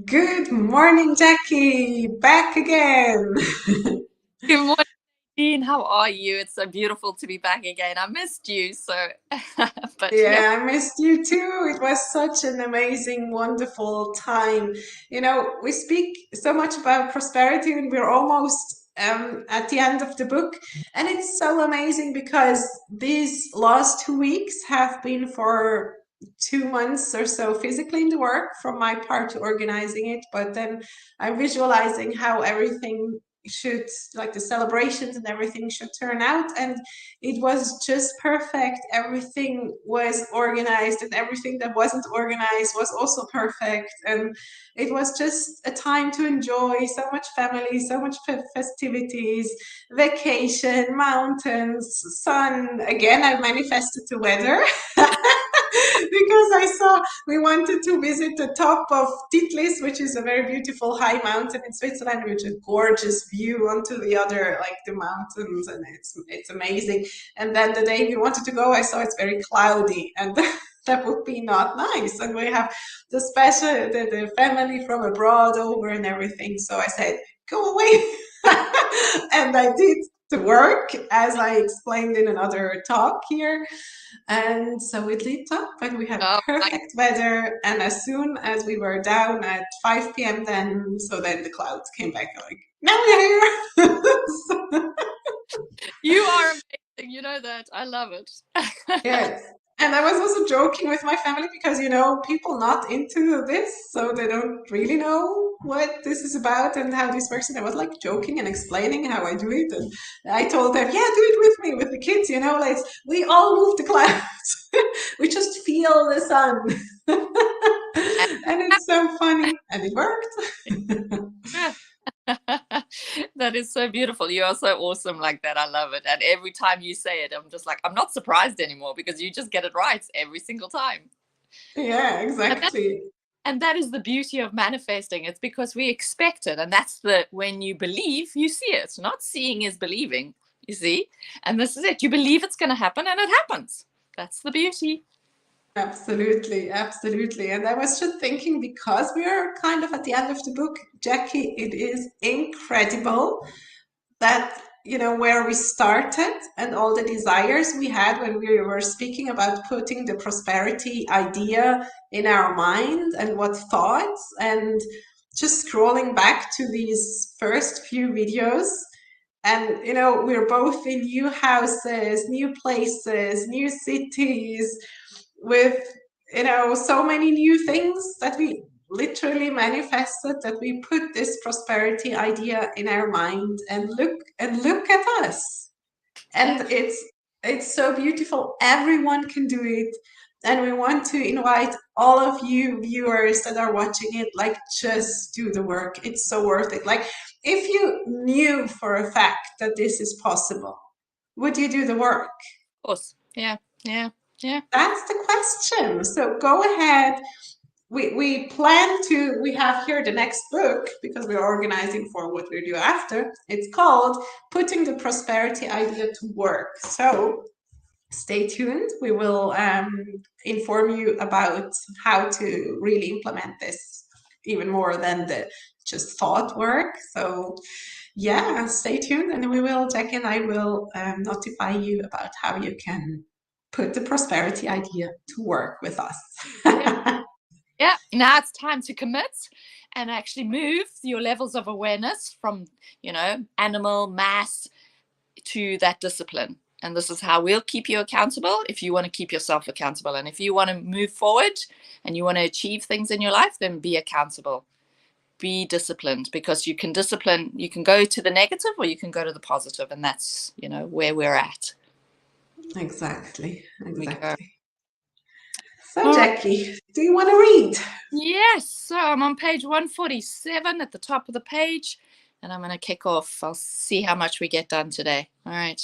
Good morning, Jackie. Back again. Good morning, Dean. How are you? It's so beautiful to be back again. I missed you, but here. Yeah, I missed you too. It was such an amazing, wonderful time. We speak so much about prosperity and we're almost at the end of the book. And it's so amazing because these last 2 weeks have been for 2 months or so physically in the work from my part to organizing it. But then I'm visualizing how everything should, like the celebrations and everything should turn out. And it was just perfect. Everything was organized, and everything that wasn't organized was also perfect. And it was just a time to enjoy so much family, so much festivities, vacation, mountains, sun. Again, I manifested the weather. Because I saw we wanted to visit the top of Titlis, which is a very beautiful high mountain in Switzerland, which is a gorgeous view onto the other, like the mountains, and it's amazing. And then the day we wanted to go, I saw it's very cloudy, and that would be not nice. And we have the family from abroad over and everything. So I said, go away. And I did the work as I explained in another talk here. And so it lit up and we had Oh my, perfect weather. And as soon as we were down at 5 p.m., then the clouds came back like, now we're here. you are amazing. You know that. I love it. Yes. And I was also joking with my family because, people not into this, so they don't really know what this is about and how this works. And I was like joking and explaining how I do it. And I told them, yeah, do it with me, with the kids, like we all move the clouds. We just feel the sun. And And it's so funny. And it worked. that is so beautiful. You are so awesome like that. I love it. And every time you say it, I'm just like, I'm not surprised anymore because you just get it right every single time. Yeah, And that, exactly. and that is the beauty of manifesting. It's because we expect it. And that's the when you believe, you see it. Not seeing is believing, you see? And this is it. You believe it's going to happen and it happens. That's the beauty. Absolutely, absolutely. And I was just thinking, because we are kind of at the end of the book, Jackie, it is incredible that, where we started and all the desires we had when we were speaking about putting the prosperity idea in our mind and what thoughts, and just scrolling back to these first few videos. And, we're both in new houses, new places, new cities with so many new things that we literally manifested, that we put this prosperity idea in our mind, and look at us. Yeah. And it's so beautiful. Everyone can do it. And we want to invite all of you viewers that are watching it, like, just do the work. It's so worth it. Like, if you knew for a fact that this is possible, would you do the work? Of course. Yeah. Yeah. Yeah. That's the question. So go ahead. We have here the next book because we're organizing for what we do after. It's called Putting the Prosperity Idea to Work. So stay tuned. We will inform you about how to really implement this even more than the just thought work. So yeah, stay tuned, and Jackie and I will notify you about how you can put the prosperity idea to work with us. Yeah. Yeah. Now it's time to commit and actually move your levels of awareness from, animal mass to that discipline. And this is how we'll keep you accountable if you want to keep yourself accountable. And if you want to move forward and you want to achieve things in your life, then be accountable. Be disciplined, because you can go to the negative or you can go to the positive. And that's, where we're at. Exactly, We go. exactly. So, All right. Jackie, do you want to read? Yes. So I'm on page 147 at the top of the page, and I'm going to kick off. I'll see how much we get done today. All right.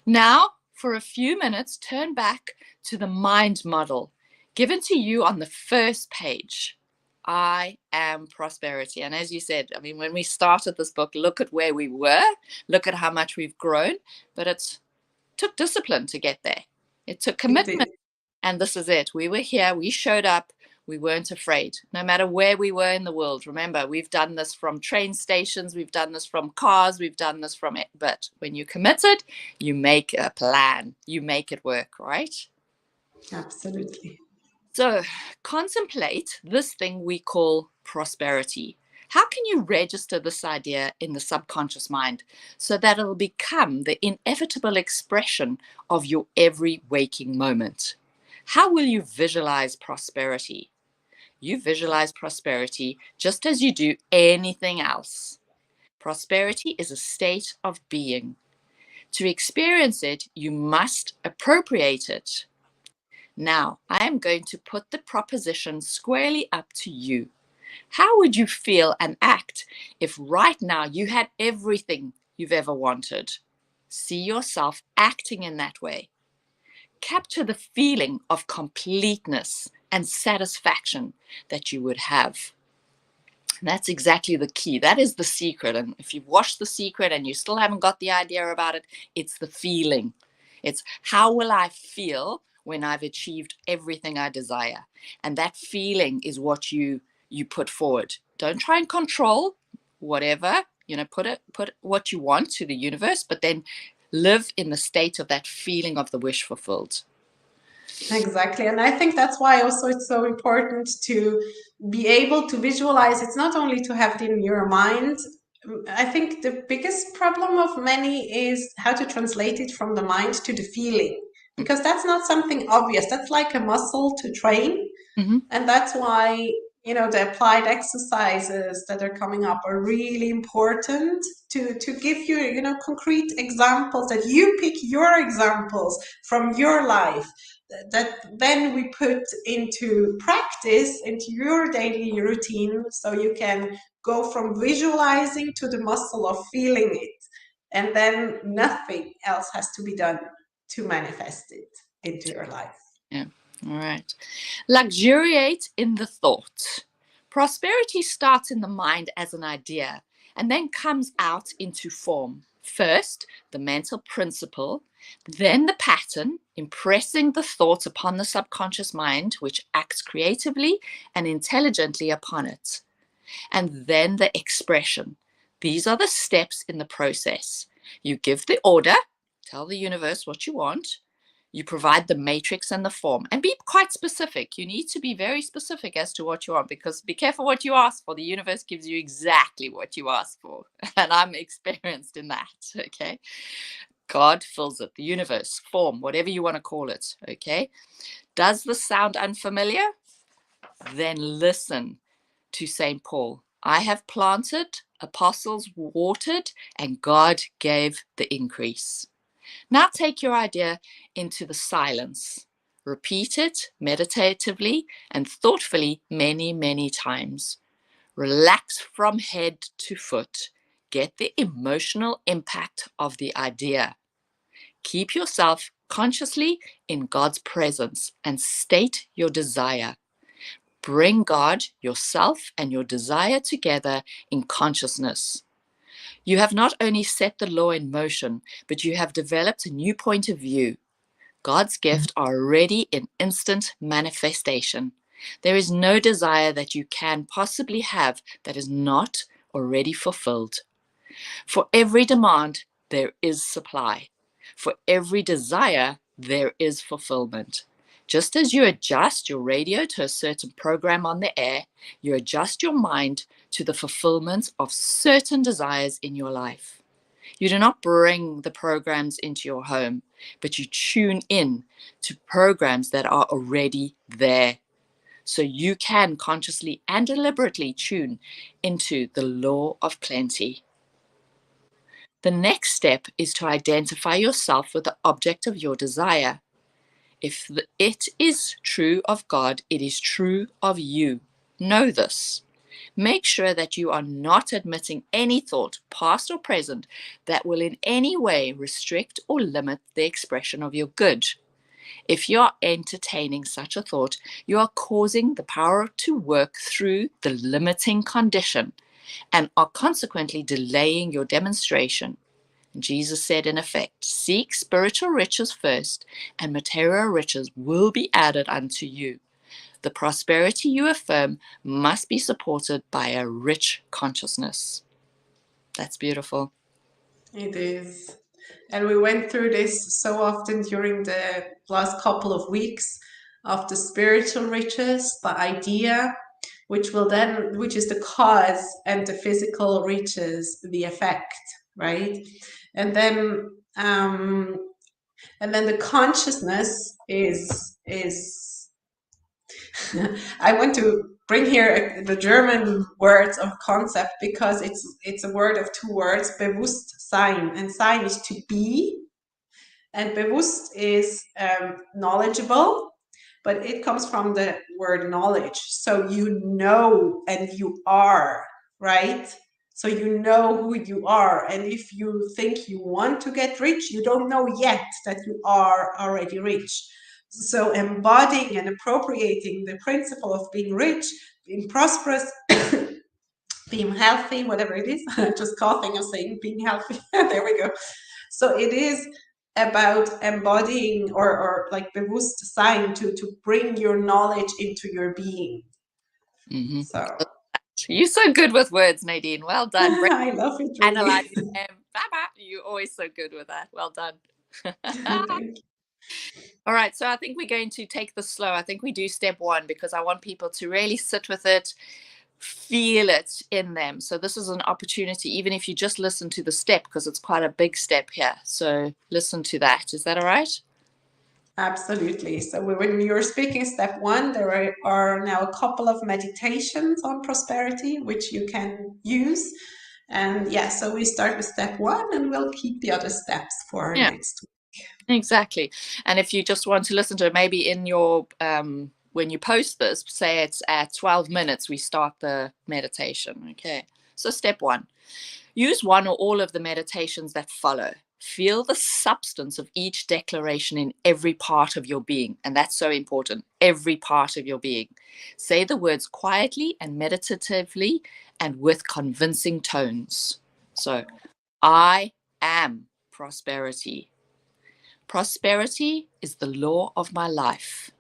Now, for a few minutes, turn back to the mind model given to you on the first page. I am prosperity. And as you said, I mean, when we started this book, look at where we were, look at how much we've grown, but it took discipline to get there. It took It commitment. did. And this is it. We were here, we showed up, We weren't afraid, no matter where we were in the world. Remember, we've done this from train stations, we've done this from cars, we've done this from it. But when you're committed, you make a plan, you make it work, right? Absolutely. So contemplate this thing we call prosperity. How can you register this idea in the subconscious mind so that it'll become the inevitable expression of your every waking moment? How will you visualize prosperity? You visualize prosperity just as you do anything else. Prosperity is a state of being. To experience it, you must appropriate it. Now, I am going to put the proposition squarely up to you. How would you feel and act if right now you had everything you've ever wanted? See yourself acting in that way. Capture the feeling of completeness and satisfaction that you would have. That's exactly the key. That is the secret. And if you've watched The Secret and you still haven't got the idea about it, it's the feeling. It's how will I feel when I've achieved everything I desire? And that feeling is what you put forward. Don't try and control whatever, put what you want to the universe, but then live in the state of that feeling of the wish fulfilled. Exactly. And I think that's why also it's so important to be able to visualize. It's not only to have it in your mind. I think the biggest problem of many is how to translate it from the mind to the feeling, because that's not something obvious. That's like a muscle to train. Mm-hmm. And that's why, the applied exercises that are coming up are really important to give you, concrete examples, that you pick your examples from your life that then we put into practice, into your daily routine, so you can go from visualizing to the muscle of feeling it. And then nothing else has to be done to manifest it into your life. Yeah. All right. Luxuriate in the thought. Prosperity starts in the mind as an idea and then comes out into form. First, the mental principle, then the pattern, impressing the thought upon the subconscious mind, which acts creatively and intelligently upon it. And then the expression. These are the steps in the process. You give the order, tell the universe what you want. You provide the matrix and the form, and be quite specific. You need to be very specific as to what you want, because be careful what you ask for. The universe gives you exactly what you ask for. And I'm experienced in that. Okay. God fills it, the universe, form, whatever you want to call it. Okay. Does this sound unfamiliar? Then listen to St. Paul. I have planted, apostles watered, and God gave the increase. Now take your idea into the silence. Repeat it meditatively and thoughtfully many, many times. Relax from head to foot. Get the emotional impact of the idea. Keep yourself consciously in God's presence and state your desire. Bring God, yourself, and your desire together in consciousness. You have not only set the law in motion, but you have developed a new point of view. God's gifts are already in instant manifestation. There is no desire that you can possibly have that is not already fulfilled. For every demand, there is supply. For every desire, there is fulfillment. Just as you adjust your radio to a certain program on the air, you adjust your mind to the fulfillment of certain desires in your life. You do not bring the programs into your home, but you tune in to programs that are already there. So you can consciously and deliberately tune into the law of plenty. The next step is to identify yourself with the object of your desire. If it is true of God, it is true of you. Know this. Make sure that you are not admitting any thought, past or present, that will in any way restrict or limit the expression of your good. If you are entertaining such a thought, you are causing the power to work through the limiting condition and are consequently delaying your demonstration. Jesus said, in effect, seek spiritual riches first, and material riches will be added unto you. The prosperity you affirm must be supported by a rich consciousness. That's beautiful. It is. And we went through this so often during the last couple of weeks of the spiritual riches, the idea, which is the cause, and the physical riches, the effect, right? And then the consciousness is I want to bring here the German words of concept, because it's a word of two words, Bewusstsein, and sein is to be, and bewusst is knowledgeable, but it comes from the word knowledge. So you know, and you are, right? So you know who you are. And if you think you want to get rich, you don't know yet that you are already rich. So embodying and appropriating the principle of being rich, being prosperous, being healthy, whatever it is, just coughing and saying being healthy. There we go. So it is about embodying or like Bewusstsein, to bring your knowledge into your being. Mm-hmm. So you're so good with words, Nadine. Well done. I love it. Really. Analyzing them. You're always so good with that. Well done. Thank you. All right, so I think we're going to take this slow. I think we do step one, because I want people to really sit with it, feel it in them. So this is an opportunity, even if you just listen to the step, because it's quite a big step here. So listen to that. Is that all right? Absolutely. So when you're speaking step one, there are now a couple of meditations on prosperity, which you can use. And yeah, so we start with step one, and we'll keep the other steps for next week. Exactly. And if you just want to listen to it, maybe in your when you post this, say it's at 12 minutes, we start the meditation. Okay. So step one, use one or all of the meditations that follow. Feel the substance of each declaration in every part of your being. And that's so important. Every part of your being. Say the words quietly and meditatively and with convincing tones. So, I am prosperity. Prosperity is the law of my life.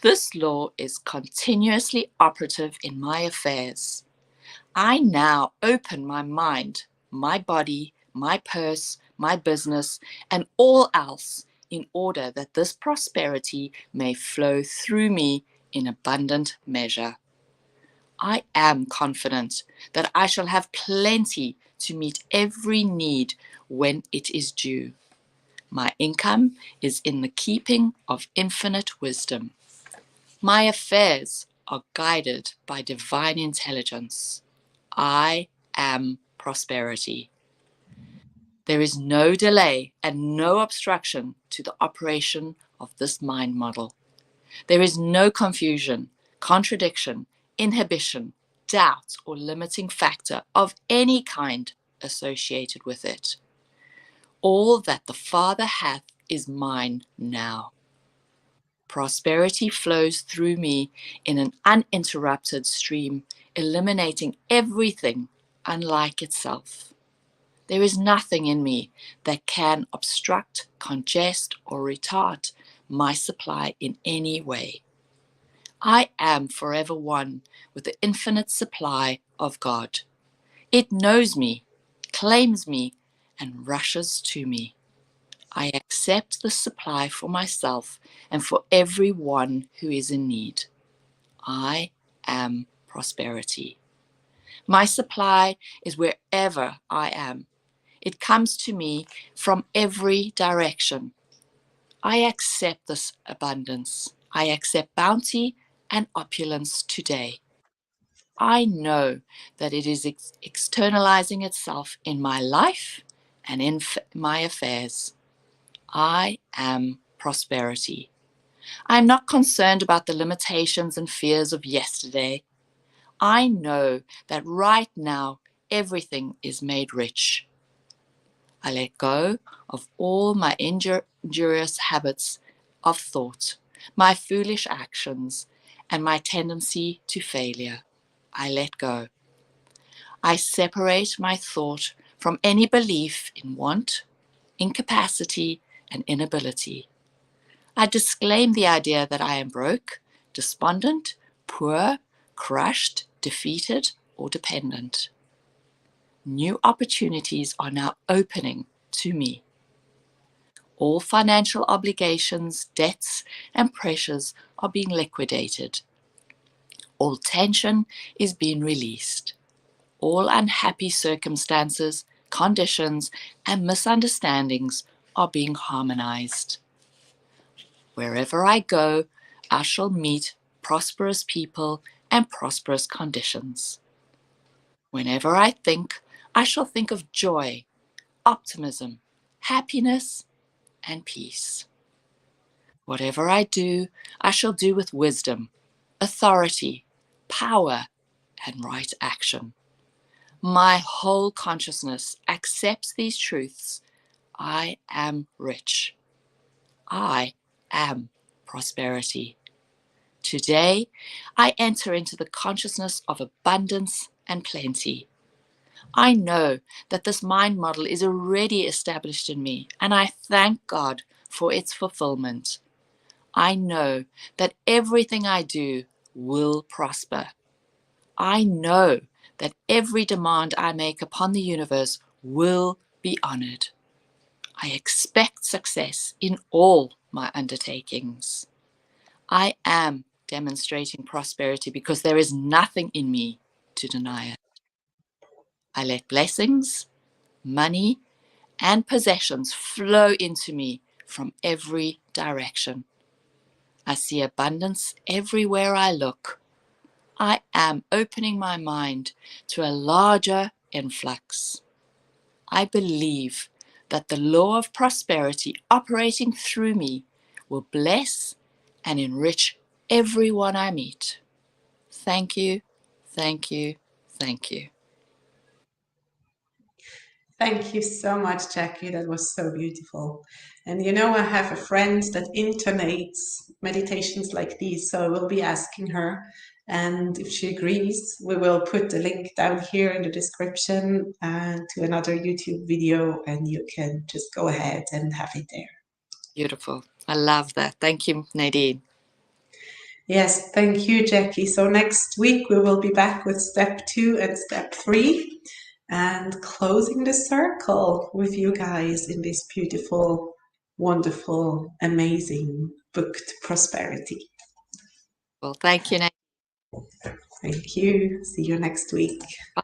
This law is continuously operative in my affairs. I now open my mind, my body, my purse, my business, and all else in order that this prosperity may flow through me in abundant measure. I am confident that I shall have plenty to meet every need when it is due. My income is in the keeping of infinite wisdom. My affairs are guided by divine intelligence. I am prosperity. There is no delay and no obstruction to the operation of this mind model. There is no confusion, contradiction, inhibition, doubt, or limiting factor of any kind associated with it. All that the Father hath is mine now. Prosperity flows through me in an uninterrupted stream, eliminating everything unlike itself. There is nothing in me that can obstruct, congest, or retard my supply in any way. I am forever one with the infinite supply of God. It knows me, claims me, and rushes to me. I accept the supply for myself and for everyone who is in need. I am prosperity. My supply is wherever I am. It comes to me from every direction. I accept this abundance. I accept bounty and opulence today. I know that it is externalizing itself in my life and in my affairs. I am prosperity. I'm not concerned about the limitations and fears of yesterday. I know that right now everything is made rich. I let go of all my injurious habits of thought, my foolish actions, and my tendency to failure. I let go. I separate my thought from any belief in want, incapacity, and inability. I disclaim the idea that I am broke, despondent, poor, crushed, defeated, or dependent. New opportunities are now opening to me. All financial obligations, debts, and pressures are being liquidated. All tension is being released. All unhappy circumstances, conditions, and misunderstandings are being harmonized. Wherever I go, I shall meet prosperous people and prosperous conditions. Whenever I think, I shall think of joy, optimism, happiness, and peace. Whatever I do, I shall do with wisdom, authority, power, and right action. My whole consciousness accepts these truths. I am rich. I am prosperity. Today, I enter into the consciousness of abundance and plenty. I know that this mind model is already established in me, and I thank God for its fulfillment. I know that everything I do will prosper. I know that every demand I make upon the universe will be honored. I expect success in all my undertakings. I am demonstrating prosperity because there is nothing in me to deny it. I let blessings, money, and possessions flow into me from every direction. I see abundance everywhere I look. I am opening my mind to a larger influx. I believe that the law of prosperity operating through me will bless and enrich everyone I meet. Thank you, thank you, thank you. Thank you so much, Jackie. That was so beautiful. And you know, I have a friend that intonates meditations like these, so I will be asking her. And if she agrees, we will put the link down here in the description to another YouTube video, and you can just go ahead and have it there. Beautiful. I love that. Thank you, Nadine. Yes, thank you, Jackie. So next week we will be back with step 2 and step 3 and closing the circle with you guys in this beautiful, wonderful, amazing book to prosperity. Well, thank you, Nadine. Thank you. See you next week. Bye.